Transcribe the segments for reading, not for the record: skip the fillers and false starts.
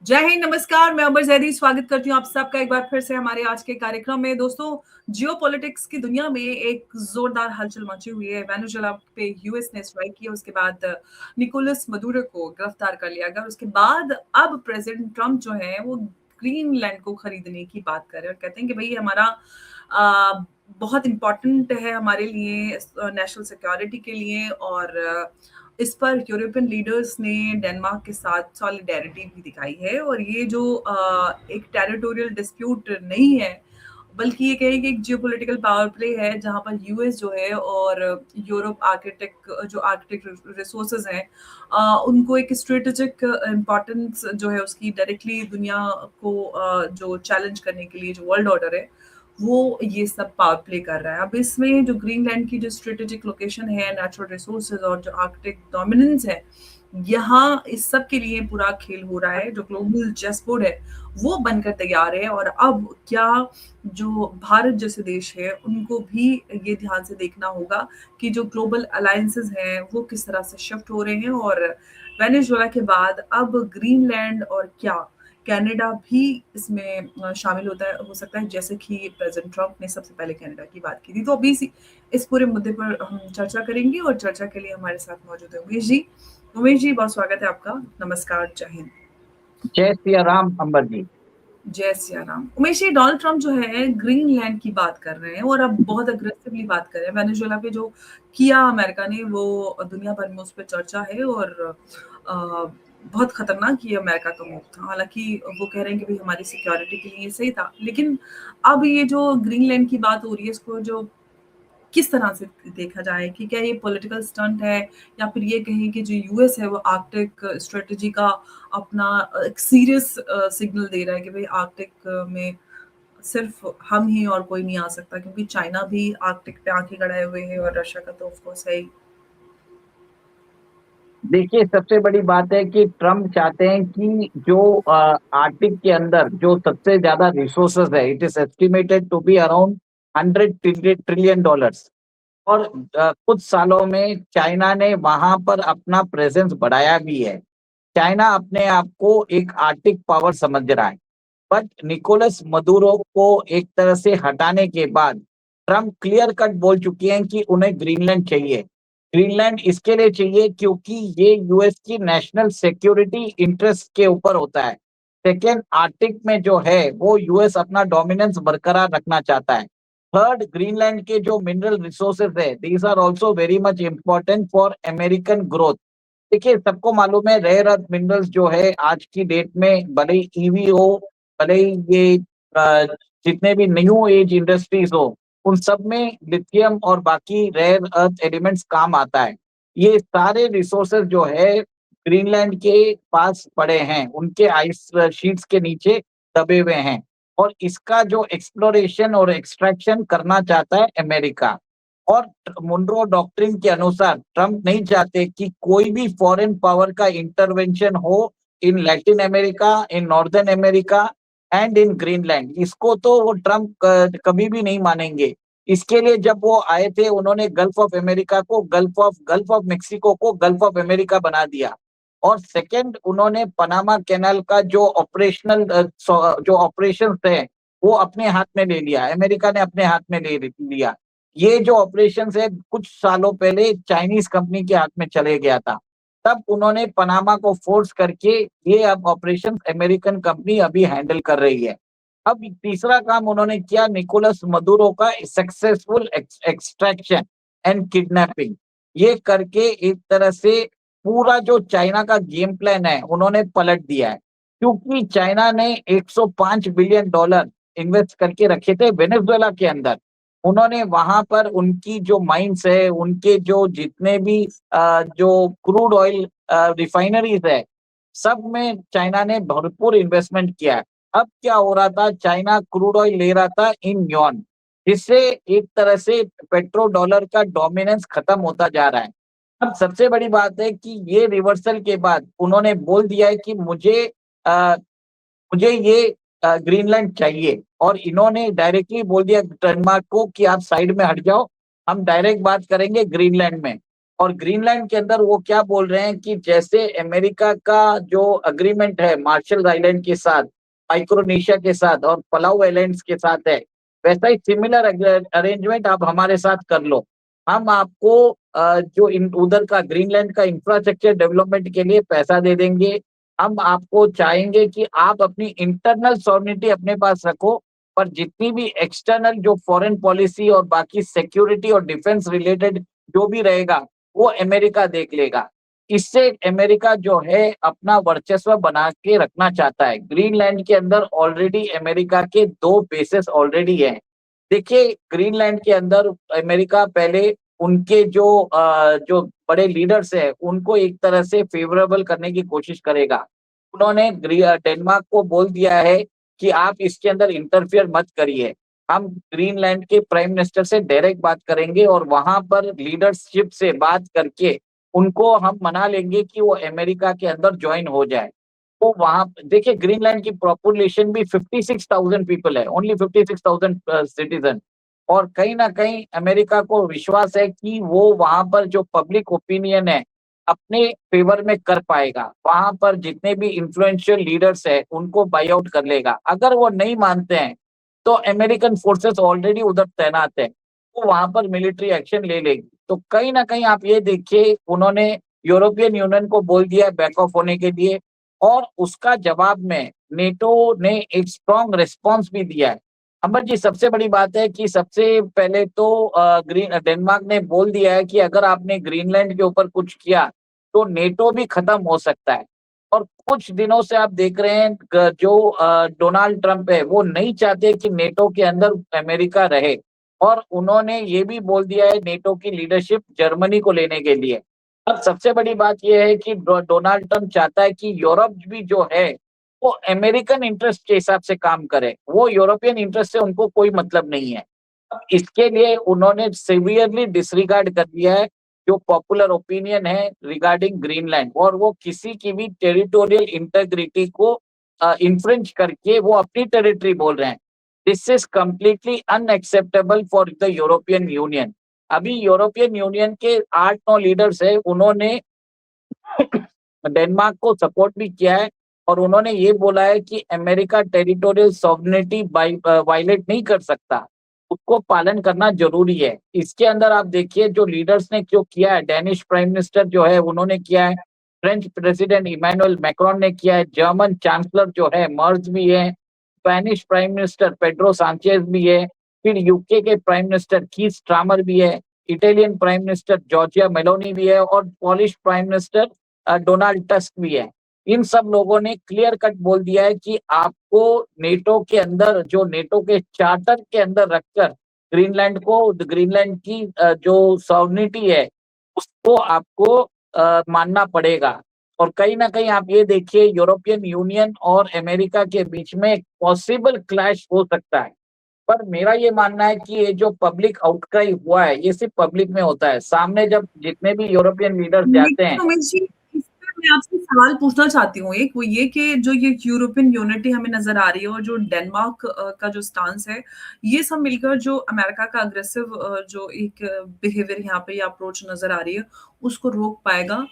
जय हिंद, नमस्कार। मैं अमर जैदी स्वागत करती हूँ आप सबका एक बार फिर से हमारे आज के कार्यक्रम में। दोस्तों, जियोपॉलिटिक्स की दुनिया में एक जोरदार हलचल मची हुई है। वेनेजुएला पे यूएस ने स्ट्राइक किया, उसके बाद निकोलस मदुरो को गिरफ्तार कर लिया गया। उसके बाद अब प्रेसिडेंट ट्रम्प जो है वो ग्रीनलैंड को खरीदने की बात कर रहे हैं और कहते हैं कि भाई हमारा बहुत इंपॉर्टेंट है हमारे लिए, नेशनल सिक्योरिटी के लिए। और इस पर यूरोपियन लीडर्स ने डेनमार्क के साथ सॉलिडेरिटी भी दिखाई है। और ये जो एक टेरिटोरियल डिस्प्यूट नहीं है, बल्कि ये कहें कि एक जियोपॉलिटिकल पावर प्ले है, जहां पर यूएस जो है और यूरोप आर्कटिक रिसोर्सेज हैं, उनको एक स्ट्रेटेजिक इम्पोर्टेंस जो है उसकी डायरेक्टली दुनिया को जो चैलेंज करने के लिए जो वर्ल्ड ऑर्डर है वो ये सब पावर प्ले कर रहा है। अब इसमें जो ग्रीनलैंड की जो स्ट्रेटेजिक लोकेशन है, नेचुरल रिसोर्सेज और जो आर्कटिक डोमिनेंस है, यहाँ इस सब के लिए पूरा खेल हो रहा है। जो ग्लोबल चेस बोर्ड है वो बनकर तैयार है। और अब क्या जो भारत जैसे देश है उनको भी ये ध्यान से देखना होगा कि जो ग्लोबल अलायंसेस हैं वो किस तरह से शिफ्ट हो रहे हैं। और वेनेजुएला के बाद अब ग्रीनलैंड और क्या कनाडा भी इसमें शामिल होता है, हो सकता है, जैसे कि प्रेसिडेंट ट्रम्प ने सबसे पहले कनाडा की बात की थी। तो अभी इस पूरे मुद्दे पर हम चर्चा करेंगे और चर्चा के लिए हमारे साथ मौजूद है उमेश जी। उमेश जी, बहुत स्वागत है आपका। नमस्कार, जय हिंद। जय सिया राम अंबर जी। जय सिया राम। उमेश जी, डोनाल्ड ट्रम्प जो है ग्रीनलैंड की बात कर रहे हैं और अब बहुत अग्रेसिवली बात कर रहे हैं। वेनेजुएला पे जो किया अमेरिका ने वो दुनिया भर में उस पर चर्चा है और बहुत खतरनाक ये अमेरिका का मूव था। हालांकि वो कह रहे हैं कि भाई हमारी सिक्योरिटी के लिए ये सही था, लेकिन अब ये जो ग्रीनलैंड की बात हो रही है इसको जो किस तरह से देखा जाए कि क्या ये पॉलिटिकल स्टंट है, या फिर ये कहें कि जो यूएस है वो आर्कटिक स्ट्रेटजी का अपना एक सीरियस सिग्नल दे रहा है कि भाई आर्कटिक में सिर्फ हम ही और कोई नहीं आ सकता, क्योंकि चाइना भी आर्कटिक पे आंखें गड़ाए हुए है और रशिया का तो ऑफ कोर्स है ही। देखिए, सबसे बड़ी बात है कि ट्रम्प चाहते हैं कि जो आर्कटिक के अंदर जो सबसे ज्यादा रिसोर्सेज है, it is estimated to be around 100 trillion dollars. और कुछ सालों में चाइना ने वहां पर अपना प्रेजेंस बढ़ाया भी है। चाइना अपने आप को एक आर्कटिक पावर समझ रहा है। बट निकोलस मदुरो को एक तरह से हटाने के बाद ट्रम्प क्लियर कट बोल चुके हैं कि उन्हें ग्रीनलैंड चाहिए। ग्रीनलैंड इसके लिए चाहिए क्योंकि ये यूएस की नेशनल सिक्योरिटी इंटरेस्ट के ऊपर होता है। सेकेंड, आर्कटिक में जो है वो यूएस अपना डोमिनेंस बरकरार रखना चाहता है। थर्ड, ग्रीनलैंड के जो मिनरल रिसोर्सेज है, these are also very much important for American growth. देखिए, सबको मालूम है रेयर अर्थ मिनरल्स जो है आज की डेट में, भले ही ईवी हो, भले ही ये जितने भी न्यू एज इंडस्ट्रीज हो, उन सब में लिथियम और बाकी रेयर अर्थ एलिमेंट्स काम आता है। ये सारे रिसोर्सेज जो है ग्रीनलैंड के पास पड़े हैं, उनके आइस शीट्स के नीचे दबे हुए हैं। और इसका जो एक्सप्लोरेशन और एक्सट्रैक्शन करना चाहता है अमेरिका। और मुनरो डॉक्ट्रिन के अनुसार ट्रम्प नहीं चाहते कि कोई भी फॉरेन पावर का इंटरवेंशन हो in Latin America, in northern America and in Greenland. इसको तो वो ट्रम्प कभी भी नहीं मानेंगे। इसके लिए जब वो आए थे, उन्होंने गल्फ ऑफ अमेरिका को गल्फ ऑफ मेक्सिको को गल्फ ऑफ अमेरिका बना दिया। और सेकंड, उन्होंने पनामा कैनाल का जो ऑपरेशन है वो अपने हाथ में ले लिया, अमेरिका ने अपने हाथ में ले लिया। ये जो ऑपरेशन है कुछ सालों पहले चाइनीज कंपनी के हाथ में चले गया था। तब उन्होंने पनामा को फोर्स करके ये अब ऑपरेशन अमेरिकन कंपनी अभी हैंडल कर रही है। अब तीसरा काम उन्होंने किया, निकोलस मदुरो का सक्सेसफुल एक्सट्रैक्शन एंड किडनैपिंग। ये करके एक तरह से पूरा जो चाइना का गेम प्लान है उन्होंने पलट दिया है। क्योंकि चाइना ने 105 बिलियन डॉलर इन्वेस्ट करके रखे थे वेनेजुएला के अंदर। उन्होंने वहां पर उनकी जो माइंस है, उनके जो जितने भी जो क्रूड ऑयल रिफाइनरीज है, सब में चाइना ने भरपूर इन्वेस्टमेंट किया है। अब क्या हो रहा था, चाइना क्रूड ऑयल ले रहा था इन यॉन, जिससे एक तरह से पेट्रो डॉलर का डोमिनेंस खत्म होता जा रहा है। अब सबसे बड़ी बात है कि ये रिवर्सल के बाद उन्होंने बोल दिया है कि मुझे ये ग्रीनलैंड चाहिए। और इन्होंने डायरेक्टली बोल दिया डेनमार्क को कि आप साइड में हट जाओ, हम डायरेक्ट बात करेंगे ग्रीनलैंड में। और ग्रीनलैंड के अंदर वो क्या बोल रहे हैं कि जैसे अमेरिका का जो अग्रीमेंट है मार्शल आइलैंड के साथ, माइक्रोनेशिया के साथ और पलाऊ आइलैंड्स के साथ है, वैसा ही सिमिलर अरेंजमेंट आप हमारे साथ कर लो। हम आपको जो उधर का ग्रीनलैंड का इंफ्रास्ट्रक्चर डेवलपमेंट के लिए पैसा दे देंगे। हम आपको चाहेंगे कि आप अपनी इंटरनल सॉवरेनिटी अपने पास रखो, पर जितनी भी एक्सटर्नल जो फॉरेन पॉलिसी और बाकी सिक्योरिटी और डिफेंस रिलेटेड जो भी रहेगा वो अमेरिका देख लेगा। इससे अमेरिका जो है अपना वर्चस्व बना के रखना चाहता है। ग्रीनलैंड के अंदर ऑलरेडी अमेरिका के 2 बेसेस ऑलरेडी हैं। देखिए ग्रीनलैंड के अंदर अमेरिका पहले उनके जो बड़े लीडर्स हैं उनको एक तरह से फेवरेबल करने की कोशिश करेगा। उन्होंने डेनमार्क को बोल दिया है कि आप इसके अंदर इंटरफियर मत करिए। हम ग्रीनलैंड के प्राइम मिनिस्टर से डायरेक्ट बात करेंगे और वहां पर लीडरशिप से बात करके उनको हम मना लेंगे कि वो अमेरिका के अंदर ज्वाइन हो जाए। तो वहां देखिए ग्रीनलैंड की पॉपुलेशन भी 56,000 पीपल है, ओनली 56,000 सिटीजन। और कहीं ना कहीं अमेरिका को विश्वास है कि वो वहां पर जो पब्लिक ओपिनियन है अपने फेवर में कर पाएगा। वहां पर जितने भी इन्फ्लुएंशियल लीडर्स है उनको बाई आउट कर लेगा। अगर वो नहीं मानते हैं तो अमेरिकन फोर्सेस ऑलरेडी उधर तैनात है, वो वहां पर मिलिट्री एक्शन ले लेगी। तो कहीं ना कहीं आप ये देखिए उन्होंने यूरोपियन यूनियन को बोल दिया बैक ऑफ होने के लिए, और उसका जवाब में नेटो ने एक स्ट्रॉन्ग रिस्पॉन्स भी दिया है। अमर जी सबसे बड़ी बात है कि सबसे पहले तो डेनमार्क ने बोल दिया है कि अगर आपने ग्रीनलैंड के ऊपर कुछ किया तो नेटो भी खत्म हो सकता है। और कुछ दिनों से आप देख रहे हैं जो डोनाल्ड ट्रंप है वो नहीं चाहते कि नेटो के अंदर अमेरिका रहे, और उन्होंने ये भी बोल दिया है नेटो की लीडरशिप जर्मनी को लेने के लिए। अब सबसे बड़ी बात यह है कि डोनाल्ड ट्रंप चाहता है कि यूरोप भी जो है वो अमेरिकन इंटरेस्ट के हिसाब से काम करे, वो यूरोपियन इंटरेस्ट से उनको कोई मतलब नहीं है। अब इसके लिए उन्होंने सीवियरली डिसरिगार्ड कर दिया है जो पॉपुलर ओपिनियन है रिगार्डिंग ग्रीनलैंड, और वो किसी की भी टेरिटोरियल इंटेग्रिटी को इन्फ्रिंज करके वो अपनी टेरिटरी बोल रहे हैं। This is completely unacceptable for the European union. अभी यूरोपियन यूनियन के 8-9 लीडर्स है, उन्होंने डेनमार्क को सपोर्ट भी किया है, और उन्होंने ये बोला है कि अमेरिका टेरिटोरियल सॉवरेनिटी वायलेट नहीं कर सकता, उसको पालन करना जरूरी है। इसके अंदर आप देखिए जो लीडर्स ने जो किया है, डेनिश प्राइम मिनिस्टर जो है उन्होंने किया है, फ्रेंच प्रेसिडेंट इमैनुअल मैक्रोन ने किया है, जर्मन चांसलर जो है मर्ज भी है, Spanish prime minister Pedro Sanchez भी है, फिर यूके के प्राइम मिनिस्टर कीर स्टारमर भी है, Italian prime minister Giorgia Meloni भी है, और polish prime minister Donald tusk भी है। इन सब लोगों ने क्लियर कट बोल दिया है कि आपको नेटो के अंदर जो नेटो के चार्टर के अंदर रखकर ग्रीनलैंड को ग्रीनलैंड की जो सॉवरेनिटी है उसको आपको मानना पड़ेगा। और कहीं ना कहीं आप ये देखिए यूरोपियन यूनियन और अमेरिका के बीच में एक पॉसिबल क्लैश हो सकता है। पर मेरा ये मानना है कि ये जो पब्लिक आउटक्राई हुआ है ये सिर्फ पब्लिक में होता है, सामने जब जितने भी यूरोपियन लीडर्स जाते हैं। लेकिन उमेश जी, इस पे मैं आपसे सवाल पूछना चाहती हूँ। एक वो ये कि जो ये यूरोपियन यूनिटी हमें नजर आ रही है और जो डेनमार्क का जो स्टांस है, ये सब मिलकर जो अमेरिका का अग्रेसिव जो एक बिहेवियर यहाँ पे या अप्रोच नजर आ रही है, उसको रोक पाएगा,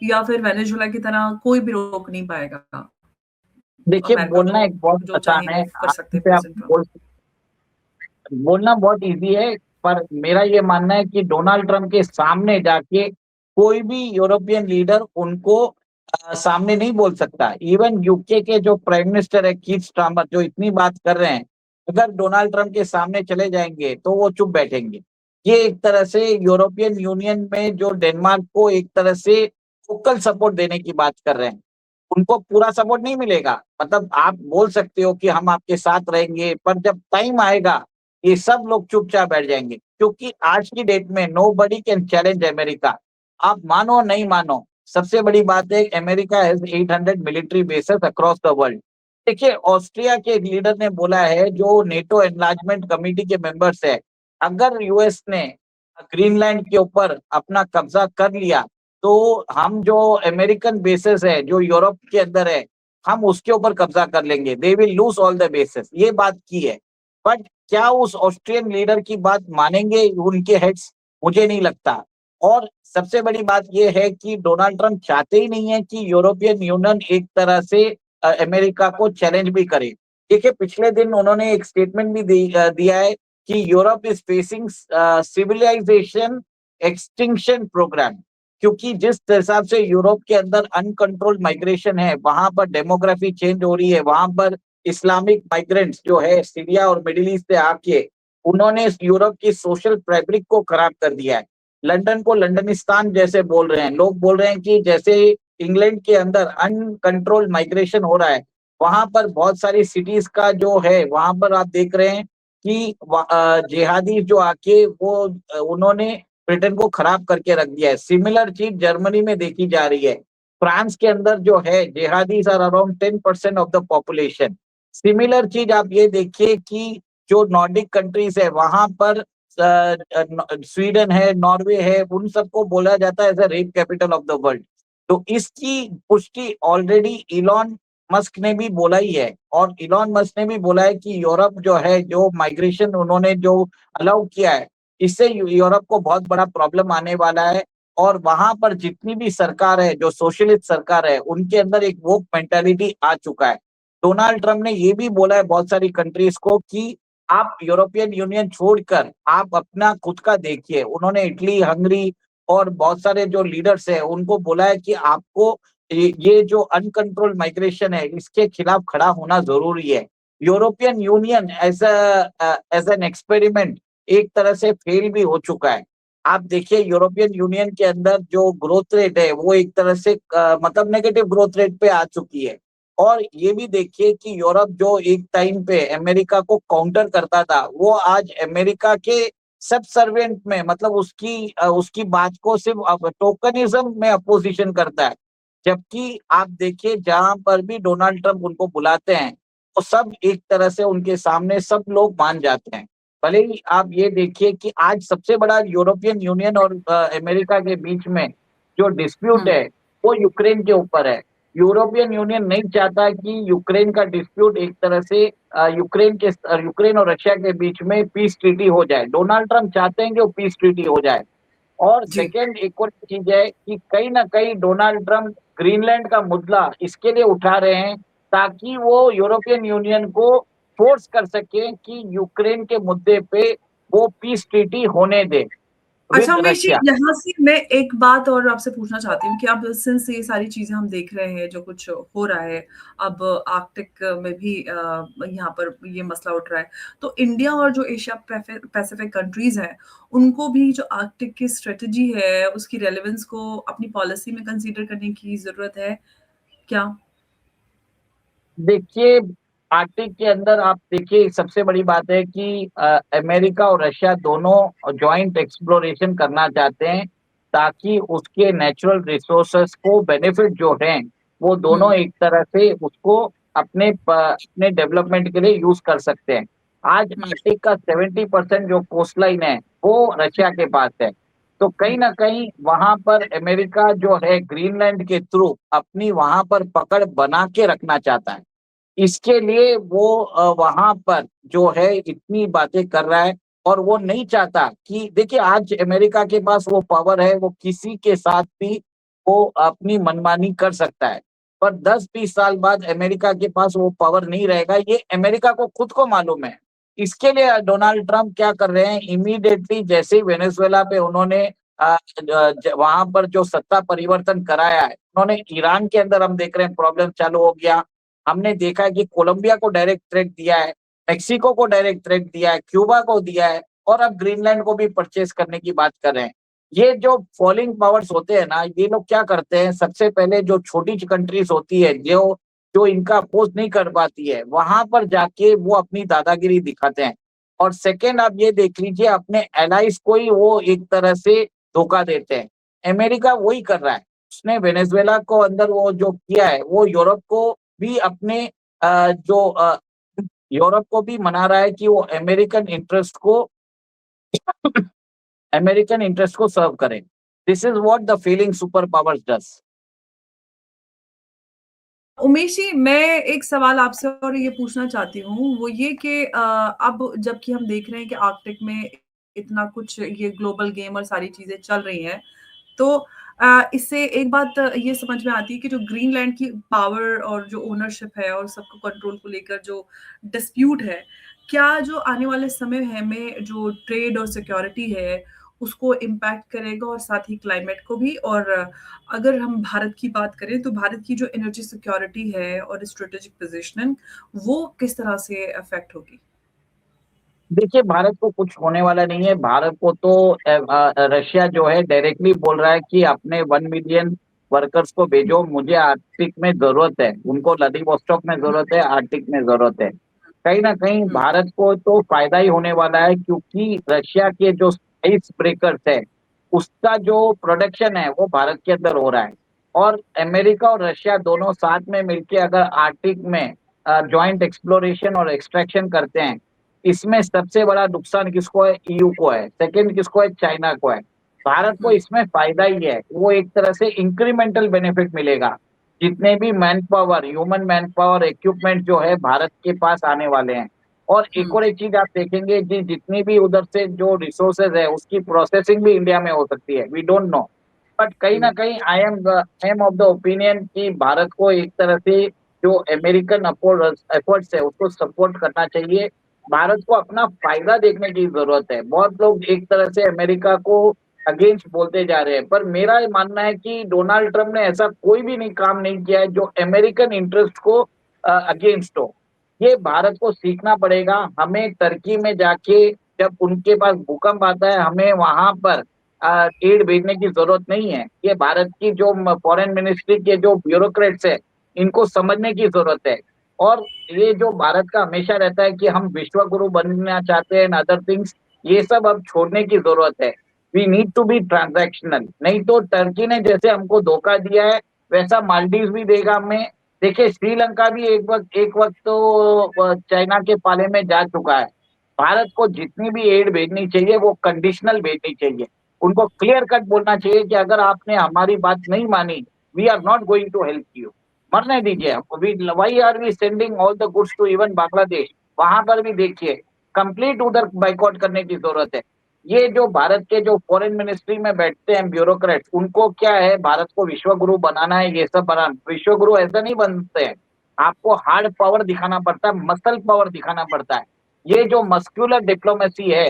या फिर वेनेजुएला की तरह कोई भी रोक नहीं पाएगा? देखिए अमेरिका बोलना तो एक बहुत जो चाहे आसान वो है, कर सकते हैं पे आप प्रेजेंट में। बोलना बहुत इजी है, पर मेरा ये मानना है कि डोनाल्ड ट्रंप के सामने जाके कोई भी यूरोपियन लीडर उनको सामने नहीं बोल सकता। इवन यूके के जो प्राइम मिनिस्टर है कीर स्टारमर जो इतनी बात कर रहे हैं, अगर डोनाल्ड ट्रंप के सामने चले जाएंगे तो वो चुप बैठेंगे। ये एक तरह से यूरोपियन यूनियन में जो डेनमार्क को एक तरह से वोकल सपोर्ट देने की बात कर रहे हैं। उनको पूरा सपोर्ट नहीं मिलेगा, मतलब आप बोल सकते हो कि हम आपके साथ रहेंगे, पर जब टाइम आएगा ये सब लोग चुपचाप बैठ जाएंगे, क्योंकि आज की डेट में nobody can challenge America. आप मानो नहीं मानो, सबसे बड़ी बात है America has 800 military bases across the world. देखिए ऑस्ट्रिया के एक लीडर ने बोला है जो नेटो एनलार्जमेंट कमेटी के मेंबर्स है, अगर यूएस ने ग्रीनलैंड के ऊपर अपना कब्जा कर लिया तो हम जो अमेरिकन बेसेस है जो यूरोप के अंदर है हम उसके ऊपर कब्जा कर लेंगे, they will lose all the bases, ये बात की है। बट क्या उस ऑस्ट्रियन लीडर की बात मानेंगे उनके हेड्स? मुझे नहीं लगता। और सबसे बड़ी बात ये है कि डोनाल्ड ट्रंप चाहते ही नहीं है कि यूरोपियन यूनियन एक तरह से अमेरिका को चैलेंज भी करे। देखिए, पिछले दिन उन्होंने एक स्टेटमेंट भी दिया है कि Europe is facing civilisation extinction programme, क्योंकि जिस हिसाब से यूरोप के अंदर अनकंट्रोल्ड माइग्रेशन है, वहां पर डेमोग्राफी चेंज हो रही है, वहां पर इस्लामिक माइग्रेंट्स जो है सीरिया और मिडिल ईस्ट से आके उन्होंने यूरोप की सोशल फैब्रिक को खराब कर दिया है। लंदन को लंदनिस्तान जैसे बोल रहे हैं लोग, बोल रहे हैं कि जैसे इंग्लैंड के अंदर अनकंट्रोल्ड माइग्रेशन हो रहा है, वहां पर बहुत सारी सिटीज का जो है वहां पर आप देख रहे हैं कि जिहादी जो आके वो उन्होंने ब्रिटेन को खराब करके रख दिया है। सिमिलर चीज जर्मनी में देखी जा रही है। फ्रांस के अंदर जो है jihadis are around 10% of the population. Similar चीज आप ये देखिए कि जो नॉर्डिक कंट्रीज है वहां पर स्वीडन है, नॉर्वे है, उन सबको बोला जाता है as a rape capital of the world. तो इसकी पुष्टि ऑलरेडी इलॉन मस्क ने भी बोला ही है, और इलॉन मस्क ने भी बोला है कि यूरोप जो है, जो माइग्रेशन उन्होंने जो अलाउ किया है, इससे यूरोप को बहुत बड़ा प्रॉब्लम आने वाला है। और वहां पर जितनी भी सरकार है, जो सोशलिस्ट सरकार है, उनके अंदर एक वोक मेंटालिटी आ चुका है। डोनाल्ड ट्रंप ने ये भी बोला है बहुत सारी कंट्रीज को कि आप यूरोपियन यूनियन छोड़कर आप अपना खुद का देखिए। उन्होंने इटली, हंगरी और बहुत सारे जो लीडर्स हैं उनको बोला है कि आपको ये जो अनकंट्रोल्ड माइग्रेशन है इसके खिलाफ खड़ा होना जरूरी है। European Union as an experiment एक तरह से फेल भी हो चुका है। आप देखिए, यूरोपियन यूनियन के अंदर जो ग्रोथ रेट है वो एक तरह से मतलब नेगेटिव ग्रोथ रेट पे आ चुकी है। और ये भी देखिए कि यूरोप जो एक टाइम पे अमेरिका को काउंटर करता था, वो आज अमेरिका के सब सर्वेंट में, मतलब उसकी बात को सिर्फ टोकनिज्म में अपोजिशन करता है। जबकि आप देखिए, जहां पर भी डोनाल्ड ट्रंप उनको बुलाते हैं तो सब एक तरह से उनके सामने सब लोग मान जाते हैं। भले ही आप ये देखिए कि आज सबसे बड़ा यूरोपियन यूनियन और अमेरिका के बीच में जो डिस्प्यूट हम्म। है वो यूक्रेन के ऊपर है। यूरोपियन यूनियन नहीं चाहता कि यूक्रेन का डिस्प्यूट एक तरह से यूक्रेन और रशिया के बीच में पीस ट्रीटी हो जाए। डोनाल्ड ट्रंप चाहते हैं कि वो पीस ट्रीटी हो जाए। और जी। सेकेंड एक और चीज है कि कहीं ना कहीं डोनाल्ड ट्रंप ग्रीनलैंड का मुद्दा इसके लिए उठा रहे हैं ताकि वो यूरोपियन यूनियन को फोर्स कर सके कि यूक्रेन के मुद्दे पे वो पीस ट्रीटी होने दे अच्छा विद उमेश जी, रशिया। यहाँ से मैं एक बात और आपसे पूछना चाहती हूँ कि अब सिंस ये सारी चीजें हम देख रहे हैं जो कुछ हो रहा है, अब आर्कटिक में भी यहाँ पर ये मसला उठ रहा है, तो इंडिया और जो एशिया पैसिफिक कंट्रीज हैं, उनको भी जो आर्कटिक की स्ट्रेटजी है उसकी रेलेवेंस को अपनी पॉलिसी में कंसीडर करने की जरूरत है क्या? देखिए, आर्कटिक के अंदर आप देखिए सबसे बड़ी बात है कि अमेरिका और रशिया दोनों जॉइंट एक्सप्लोरेशन करना चाहते हैं ताकि उसके नेचुरल रिसोर्सेस को बेनिफिट जो हैं वो दोनों हम्म। एक तरह से उसको अपने डेवलपमेंट के लिए यूज कर सकते हैं। आज हम्म। आर्कटिक का 70% जो कोस्ट लाइन है वो रशिया के पास है। तो कहीं ना कहीं वहां पर अमेरिका जो है ग्रीनलैंड के थ्रू अपनी वहां पर पकड़ बना के रखना चाहता है। इसके लिए वो वहां पर जो है इतनी बातें कर रहा है। और वो नहीं चाहता कि देखिए, आज अमेरिका के पास वो पावर है, वो किसी के साथ भी वो अपनी मनमानी कर सकता है। पर 10-20 साल बाद अमेरिका के पास वो पावर नहीं रहेगा, ये अमेरिका को खुद को मालूम है। इसके लिए डोनाल्ड ट्रंप क्या कर रहे हैं, इमीडिएटली जैसे ही वेनेजुएला पे उन्होंने वहां पर जो सत्ता परिवर्तन कराया है, उन्होंने ईरान के अंदर हम देख रहे हैं प्रॉब्लम चालू हो गया। हमने देखा है कि कोलंबिया को डायरेक्ट थ्रेट दिया है, मेक्सिको को डायरेक्ट थ्रेट दिया है, क्यूबा को दिया है, और अब ग्रीनलैंड को भी परचेज करने की बात कर रहे हैं। ये जो फॉलिंग पावर्स होते हैं ना, ये लोग क्या करते हैं, सबसे पहले जो छोटी कंट्रीज होती है जो जो इनका अपोज नहीं कर पाती है, वहां पर जाके वो अपनी दादागिरी दिखाते हैं। और सेकेंड, आप ये देख लीजिए, अपने एलाइज को ही वो एक तरह से धोखा देते हैं। अमेरिका वही कर रहा है। उसने वेनेजुएला को अंदर वो जो किया है, वो यूरोप को भी अपने जो यूरोप को भी मना रहा है कि वो अमेरिकन इंटरेस्ट को सर्व करें। This is what the feeling super powers does. Umesh ji, मैं एक सवाल आपसे और ये पूछना चाहती हूँ, वो ये कि अब जबकि हम देख रहे हैं कि आर्कटिक में इतना कुछ ये ग्लोबल गेम और सारी चीजें चल रही हैं, तो इससे एक बात ये समझ में आती है कि जो ग्रीनलैंड की पावर और जो ओनरशिप है और सबको कंट्रोल को लेकर जो डिस्प्यूट है, क्या जो आने वाले समय है में जो ट्रेड और सिक्योरिटी है, उसको इम्पैक्ट करेगा और साथ ही क्लाइमेट को भी? और अगर हम भारत की बात करें तो भारत की जो एनर्जी सिक्योरिटी है और स्ट्रेटेजिक पोजीशनिंग, वो किस तरह से अफेक्ट होगी? देखिए, भारत को कुछ होने वाला नहीं है। भारत को तो रशिया जो है डायरेक्टली बोल रहा है कि अपने 1 मिलियन वर्कर्स को भेजो, मुझे आर्कटिक में जरूरत है। उनको व्लादिवोस्टॉक में जरूरत है, आर्कटिक में जरूरत है। कहीं ना कहीं हम्म, भारत को तो फायदा ही होने वाला है, क्योंकि रशिया के जो आइस ब्रेकर्स है उसका जो प्रोडक्शन है वो भारत के अंदर हो रहा है। और अमेरिका और रशिया दोनों साथ में मिलके अगर आर्कटिक में जॉइंट एक्सप्लोरेशन और एक्सट्रैक्शन करते हैं, इसमें सबसे बड़ा नुकसान किसको है? ईयू को है। सेकंड किसको है? चाइना को है। भारत को हम्म, इसमें फायदा ही है। वो एक तरह से इंक्रीमेंटल बेनिफिट मिलेगा। जितने भी man power, human man power, equipment जो है भारत के पास आने वाले हैं। और हम्म, एक चीज आप देखेंगे जी, जितनी भी उधर से जो रिसोर्सेज है उसकी प्रोसेसिंग भी इंडिया में हो सकती है। वी डोंट नो, बट कहीं ना हम्म, कहीं I am of the opinion कि भारत को एक तरह से जो अमेरिकन एफर्ट्स है उसको सपोर्ट करना चाहिए। भारत को अपना फायदा देखने की जरूरत है। बहुत लोग एक तरह से अमेरिका को अगेंस्ट बोलते जा रहे हैं, पर मेरा ये मानना है कि डोनाल्ड ट्रम्प ने ऐसा कोई भी नहीं काम नहीं किया है जो अमेरिकन इंटरेस्ट को अगेंस्ट हो। ये भारत को सीखना पड़ेगा। हमें टर्की में जाके जब उनके पास भूकंप आता है, हमें वहां पर एड भेजने की जरूरत नहीं है। ये भारत की जो फॉरेन मिनिस्ट्री के जो ब्यूरोक्रेट्स है, इनको समझने की जरूरत है। और ये जो भारत का हमेशा रहता है कि हम विश्व गुरु बनना चाहते हैं, अदर थिंग्स, ये सब अब छोड़ने की जरूरत है। We need to be transactional. नहीं तो टर्की ने जैसे हमको धोखा दिया है, वैसा मालदीव भी देगा हमें। देखिए, श्रीलंका भी एक वक्त तो चाइना के पाले में जा चुका है। भारत को जितनी भी एड भेजनी चाहिए वो कंडीशनल भेजनी चाहिए। उनको क्लियर कट बोलना चाहिए कि अगर आपने हमारी बात नहीं मानी, we are not going to help you. मरने दीजिए। Why are we sending all the goods to even Bangladesh? वहां पर भी देखिए, कंप्लीट उधर बाइकआउट करने की जरूरत है। ये जो भारत के जो फॉरेन मिनिस्ट्री में बैठते हैं ब्यूरोक्रेट, उनको क्या है, भारत को विश्व गुरु बनाना है, ये सब बनाना। विश्व गुरु ऐसा नहीं बनते हैं। आपको हार्ड पावर दिखाना पड़ता है, मसल पावर दिखाना पड़ता है। ये जो मस्कुलर डिप्लोमेसी है,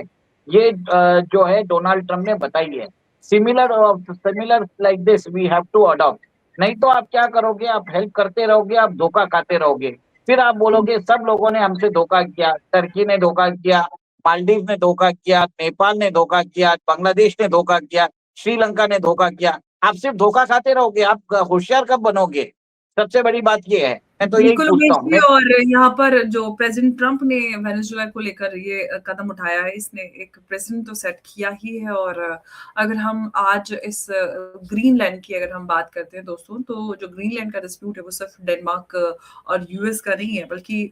ये जो है डोनाल्ड ट्रम्प ने बताई है। Similar like this we have to adopt. नहीं तो आप क्या करोगे? आप हेल्प करते रहोगे, आप धोखा खाते रहोगे। फिर आप हम्म। बोलोगे सब लोगों ने हमसे धोखा किया, टर्की ने धोखा किया, मालदीव ने धोखा किया, नेपाल ने धोखा किया, बांग्लादेश ने धोखा किया, श्रीलंका ने धोखा किया। आप सिर्फ धोखा खाते रहोगे। आप होशियार कब बनोगे? सबसे बड़ी बात ये है। मैं तो यही बिल्कुल पूछता उमेश हूँ। जी, और यहाँ पर जो प्रेसिडेंट ट्रंप ने वेनेजुएला को लेकर ये कदम उठाया है, इसने एक प्रेसिडेंट तो सेट किया ही है। और अगर हम आज इस ग्रीनलैंड की अगर हम बात करते हैं दोस्तों, तो जो ग्रीनलैंड का डिस्प्यूट है वो सिर्फ डेनमार्क और यूएस का नहीं है, बल्कि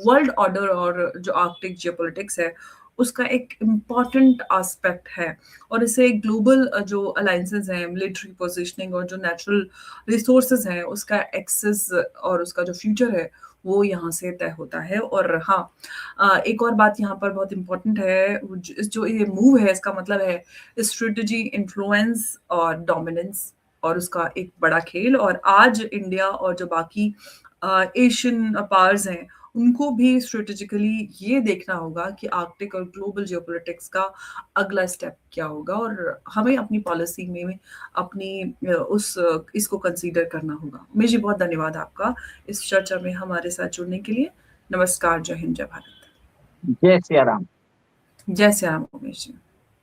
वर्ल्ड ऑर्डर और जो आर्कटिक जियोपॉलिटिक्स है उसका एक इम्पॉर्टेंट एस्पेक्ट है। और इसे ग्लोबल जो अलायंसेस हैं, मिलिट्री पोजिशनिंग और जो नेचुरल रिसोर्सेज हैं उसका एक्सेस और उसका जो फ्यूचर है वो यहाँ से तय होता है। और हाँ, एक और बात यहाँ पर बहुत इम्पोर्टेंट है, जो ये मूव है इसका मतलब है स्ट्रेटजी, इन्फ्लुएंस और डोमिनेंस और उसका एक बड़ा खेल। और आज इंडिया और जो बाकी एशियन पावर्स हैं उनको भी स्ट्रेटेजिकली ये देखना होगा कि आर्कटिक और ग्लोबल जियोपॉलिटिक्स का अगला स्टेप क्या होगा, और हमें अपनी पॉलिसी में अपनी इसको कंसीडर करना होगा। उमेश जी, बहुत धन्यवाद आपका इस चर्चा में हमारे साथ जुड़ने के लिए। नमस्कार, जय हिंद, जय भारत। जय सिया राम। जय श्री राम उमेश जी।